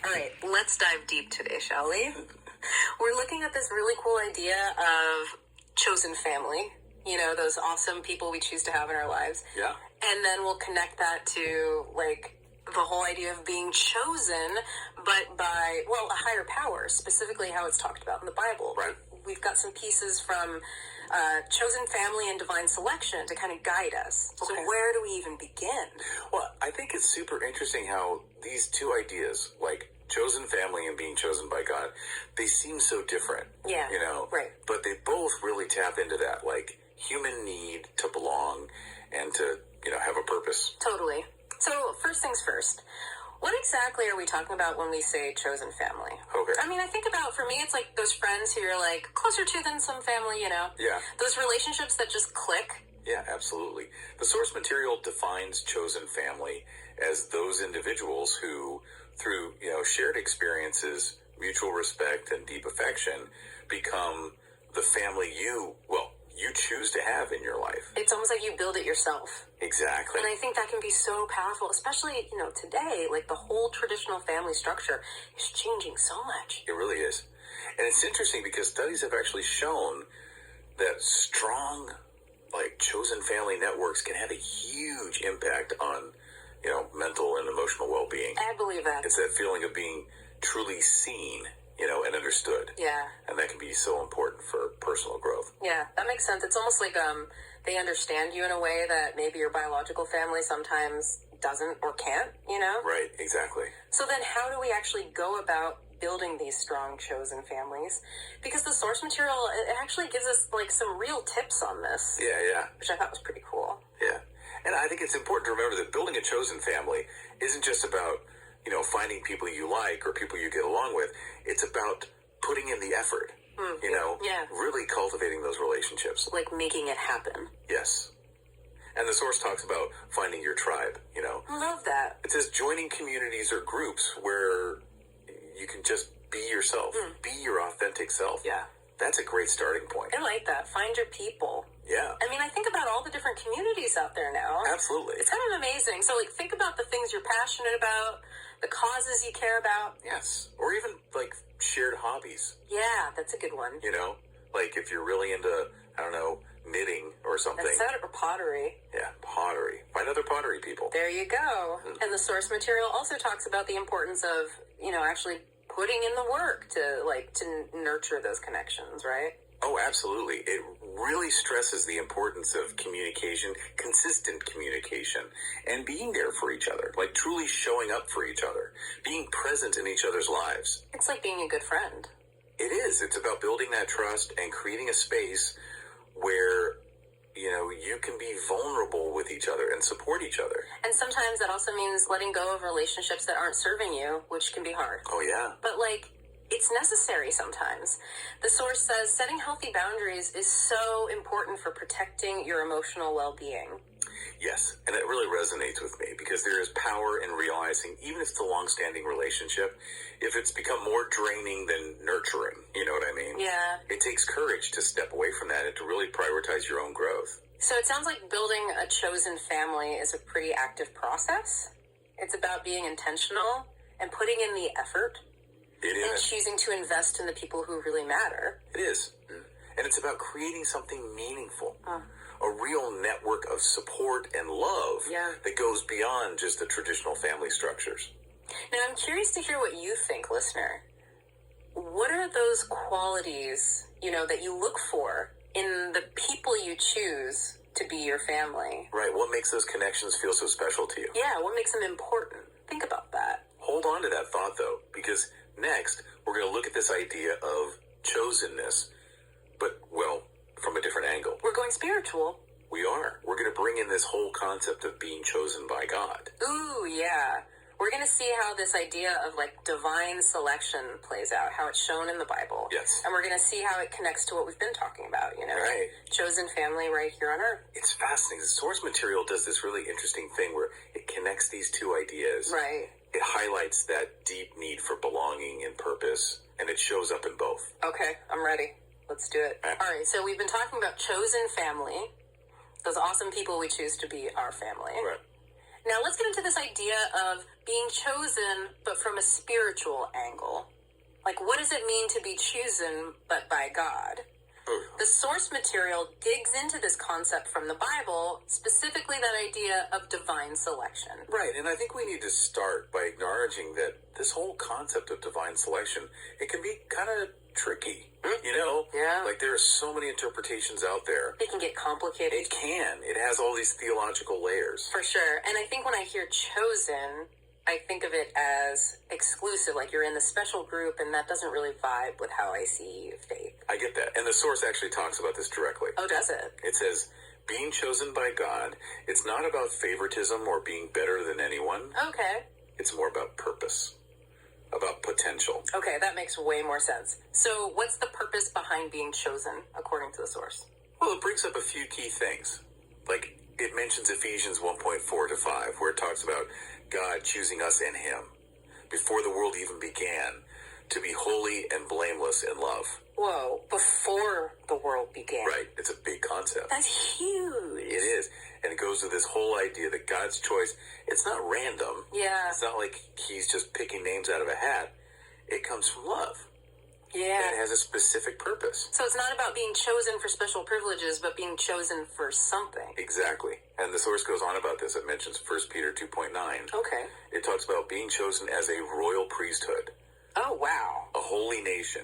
All right, let's dive deep today, shall we? We're looking at this really cool idea of chosen family. You know, those awesome people we choose to have in our lives. Yeah. And then we'll connect that to, like, the whole idea of being chosen, but by, well, a higher power, specifically how it's talked about in the Bible. Right. We've got some pieces from chosen family and divine selection to kind of guide us. So Okay. where do we even begin? Well, I think it's super interesting how these two ideas, like chosen family and being chosen by God, they seem so different. Yeah, You know? right. But they both really tap into that, like, human need to belong and to, have a purpose. Totally. So, first things first. What exactly are we talking about when we say chosen family? Okay. I mean, I think about, for me, it's like those friends who you're like closer to than some family, you know? Yeah. Those relationships that just click. Yeah, absolutely. The source material defines chosen family as those individuals who, through, shared experiences, mutual respect, and deep affection, become the family you choose to have in your life. It's almost like you build it yourself. Exactly. And I think that can be so powerful, especially, today, like the whole traditional family structure is changing so much. It really is. And it's interesting because studies have actually shown that strong, chosen family networks can have a huge impact on, mental and emotional well-being. I believe that. It's that feeling of being truly seen, and understood. Yeah. And that can be so important for personal growth. Yeah, that makes sense. It's almost like they understand you in a way that maybe your biological family sometimes doesn't or can't, Right, exactly. So then how do we actually go about building these strong chosen families? Because the source material, it actually gives us like some real tips on this. Yeah. Which I thought was pretty cool. Yeah. And I think it's important to remember that building a chosen family isn't just about, finding people you like or people you get along with. It's about putting in the effort, Yeah. really cultivating those relationships. Like making it happen. Yes. And the source talks about finding your tribe, Love that. It says joining communities or groups where you can just be yourself, be your authentic self. Yeah. That's a great starting point. I like that. Find your people. Yeah. I mean, I think about all the different communities out there now. Absolutely. It's kind of amazing. So, think about the things you're passionate about, the causes you care about. Yes. Or even, shared hobbies. Yeah, that's a good one. If you're really into, knitting or something. That's that or pottery. Yeah, pottery. Find other pottery people. There you go. And the source material also talks about the importance of, actually putting in the work to nurture those connections, right? Oh, absolutely. It really stresses the importance of communication, consistent communication, and being there for each other, truly showing up for each other, being present in each other's lives. It's like being a good friend. It is. It's about building that trust and creating a space where, you can be vulnerable with each other and support each other. And sometimes that also means letting go of relationships that aren't serving you, which can be hard. Oh, yeah. But, it's necessary sometimes. The source says setting healthy boundaries is so important for protecting your emotional well-being. Yes, and it really resonates with me because there is power in realizing, even if it's a long-standing relationship, if it's become more draining than nurturing, you know what I mean? Yeah. It takes courage to step away from that and to really prioritize your own growth. So it sounds like building a chosen family is a pretty active process. It's about being intentional and putting in the effort. It And is. choosing to invest in the people who really matter. It is. And it's about creating something meaningful. A real network of support and love that goes beyond just the traditional family structures. Now, I'm curious to hear what you think, listener. What are those qualities, that you look for in the people you choose to be your family? Right. What makes those connections feel so special to you? Yeah, what makes them important? Think about that. Hold on to that thought, though, because next we're going to look at this idea of chosenness, but, from a different angle. We're going spiritual. We are. We're going to bring in this whole concept of being chosen by God. Ooh, yeah. We're going to see how this idea of divine selection plays out, how it's shown in the Bible. Yes. And we're going to see how it connects to what we've been talking about, Right. Chosen family right here on earth. It's fascinating. The source material does this really interesting thing where it connects these two ideas. Right. It highlights that deep need for belonging and purpose, and it shows up in both. Okay, I'm ready. Let's do it. All right, so we've been talking about chosen family, those awesome people we choose to be our family. Right. Now let's get into this idea of being chosen, but from a spiritual angle. Like, what does it mean to be chosen, but by God? The source material digs into this concept from the Bible, specifically that idea of divine selection. Right, and I think we need to start by acknowledging that this whole concept of divine selection, it can be kind of tricky. You know? Yeah. Like, there are so many interpretations out there. It can get complicated. It can. It has all these theological layers. For sure. And I think when I hear chosen, I think of it as exclusive, like you're in the special group, and that doesn't really vibe with how I see faith. I get that. And the source actually talks about this directly. Oh, does it? It says, being chosen by God, it's not about favoritism or being better than anyone. Okay. It's more about purpose, about potential. Okay, that makes way more sense. So what's the purpose behind being chosen, according to the source? Well, it brings up a few key things. Like, it mentions Ephesians 1.4 to 5, where it talks about God choosing us in Him before the world even began to be holy and blameless in love. Whoa, before the world began. Right. It's a big concept. That's huge. It is. And it goes to this whole idea that God's choice, it's not random. Yeah. It's not like He's just picking names out of a hat. It comes from love. Yeah. And it has a specific purpose. So it's not about being chosen for special privileges, but being chosen for something. Exactly. And the source goes on about this. It mentions 1 Peter 2.9. Okay. It talks about being chosen as a royal priesthood, Oh, wow. a holy nation,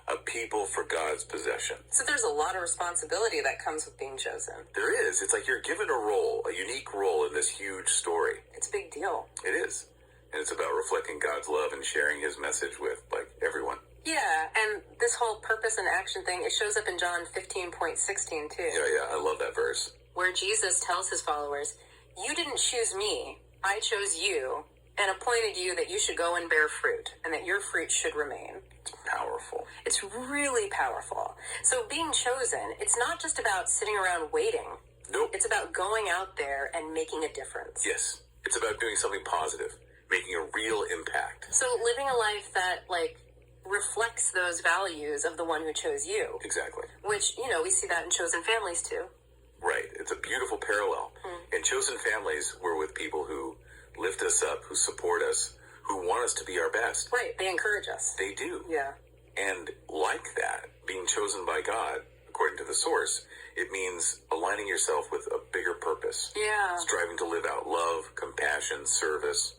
a people for God's possession. So there's a lot of responsibility that comes with being chosen. There is. It's like you're given a role, a unique role in this huge story. It's a big deal. It is. And it's about reflecting God's love and sharing His message with, like, everyone. Yeah, and this whole purpose and action thing, it shows up in John 15.16 too. Yeah, I love that verse. Where Jesus tells His followers, "You didn't choose me, I chose you, and appointed you that you should go and bear fruit, and that your fruit should remain." It's powerful. It's really powerful. So being chosen, it's not just about sitting around waiting. Nope. It's about going out there and making a difference. Yes. It's about doing something positive, making a real impact. So living a life that, like, reflects those values of the one who chose you. Exactly. Which, you know, we see that in chosen families too. Right. It's a beautiful parallel. In chosen families, we're with people who lift us up, who support us, who want us to be our best. Right. They encourage us. They do. Yeah. And like that, being chosen by God, according to the source, it means aligning yourself with a bigger purpose. Yeah. Striving to live out love, compassion, service,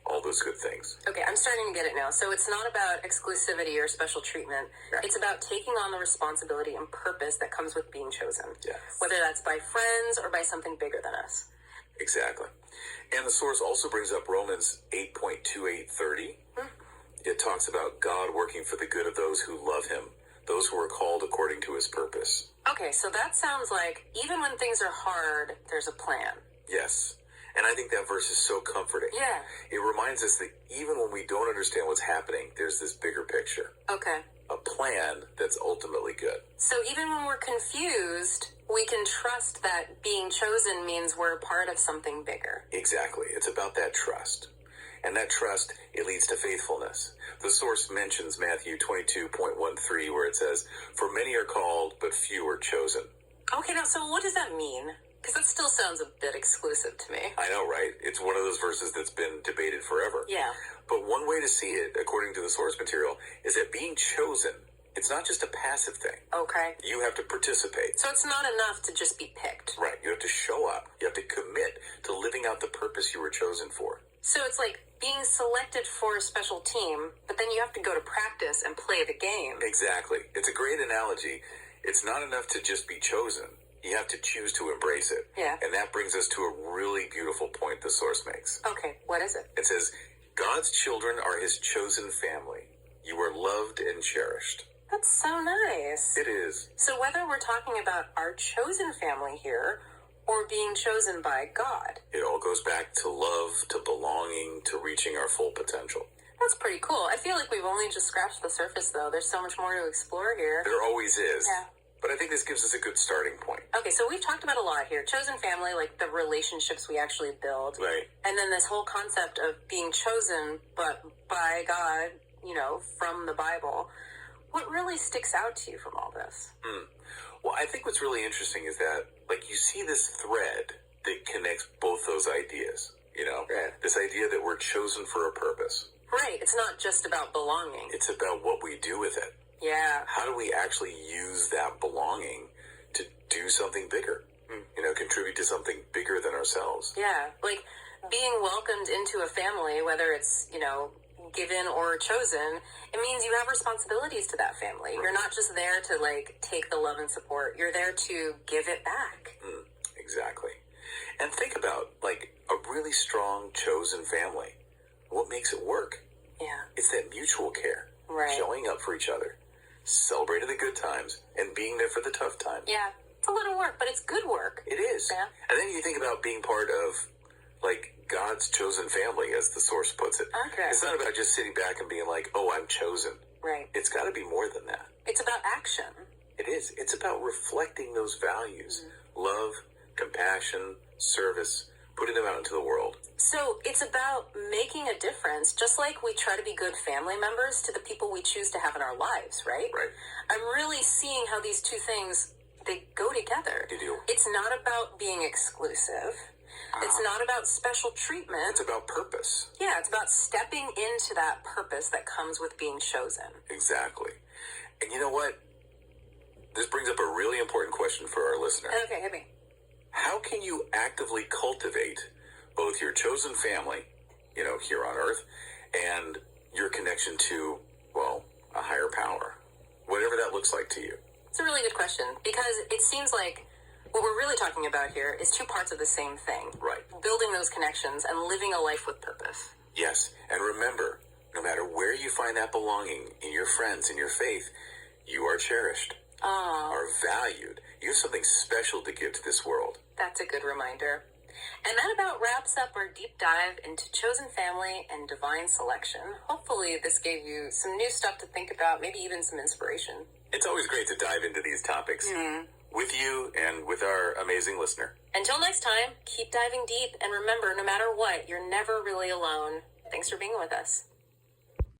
all those good things. Okay, I'm starting to get it now. So it's not about exclusivity or special treatment. Right. It's about taking on the responsibility and purpose that comes with being chosen. Yes. Whether that's by friends or by something bigger than us. Exactly. And the source also brings up Romans 8.2830. It talks about God working for the good of those who love Him, those who are called according to His purpose. Okay, so that sounds like even when things are hard, there's a plan. Yes. And I think that verse is so comforting. Yeah. It reminds us that even when we don't understand what's happening, there's this bigger picture, Okay. a plan that's ultimately good. So even when we're confused, we can trust that being chosen means we're part of something bigger. Exactly. It's about that trust. And that trust, it leads to faithfulness. The source mentions Matthew 22.13, where it says, "For many are called, but few are chosen." Okay, now, so what does that mean? Because that still sounds a bit exclusive to me. I know, right? It's one of those verses that's been debated forever. Yeah. But one way to see it, according to the source material, is that being chosen, it's not just a passive thing. Okay. You have to participate. So it's not enough to just be picked. Right. You have to show up. You have to commit to living out the purpose you were chosen for. So it's like being selected for a special team, but then you have to go to practice and play the game. Exactly. It's a great analogy. It's not enough to just be chosen. You have to choose to embrace it. Yeah. And that brings us to a really beautiful point the source makes. Okay, what is it? It says, God's children are His chosen family. You are loved and cherished. That's so nice. It is. So whether we're talking about our chosen family here or being chosen by God, It all goes back to love, to belonging, to reaching our full potential. that's pretty cool. I feel like we've only just scratched the surface, though. There's so much more to explore here. There always is. Yeah. But I think this gives us a good starting point. Okay, so we've talked about a lot here. Chosen family, like the relationships we actually build. Right. And then this whole concept of being chosen, but by God, you know, from the Bible. What really sticks out to you from all this? Well, I think what's really interesting is that, like, you see this thread that connects both those ideas. Right. This idea that we're chosen for a purpose. Right. It's not just about belonging. It's about what we do with it. Yeah. How do we actually use that belonging to do something bigger? Contribute to something bigger than ourselves. Yeah. Like being welcomed into a family, whether it's, given or chosen, it means you have responsibilities to that family. Right. You're not just there to take the love and support. You're there to give it back. Exactly. And think about a really strong chosen family. What makes it work? Yeah. It's that mutual care. Right. Showing up for each other. Celebrating the good times and being there for the tough times. Yeah. It's a little work, but it's good work. It is. Yeah. And then you think about being part of God's chosen family, as the source puts it. Okay. It's not about just sitting back and being like, oh, I'm chosen. Right. It's got to be more than that. It's about action. It is. It's about reflecting those values. Love, compassion, service, putting them out into the world. So it's about making a difference, just like we try to be good family members to the people we choose to have in our lives, right? Right. I'm really seeing how these two things, they go together. They do. It's not about being exclusive. It's not about special treatment. It's about purpose. Yeah, it's about stepping into that purpose that comes with being chosen. Exactly. And you know what? This brings up a really important question for our listener. Okay, hit me. How can you actively cultivate both your chosen family, here on earth, and your connection to, a higher power? Whatever that looks like to you. It's a really good question, because it seems like what we're really talking about here is two parts of the same thing. Right. Building those connections and living a life with purpose. Yes. And remember, no matter where you find that belonging, in your friends, in your faith, you are cherished, are valued. You have something special to give to this world. That's a good reminder. And that about wraps up our deep dive into chosen family and divine selection. Hopefully this gave you some new stuff to think about, maybe even some inspiration. It's always great to dive into these topics with you and with our amazing listener. Until next time, keep diving deep, and remember, no matter what, you're never really alone. Thanks for being with us.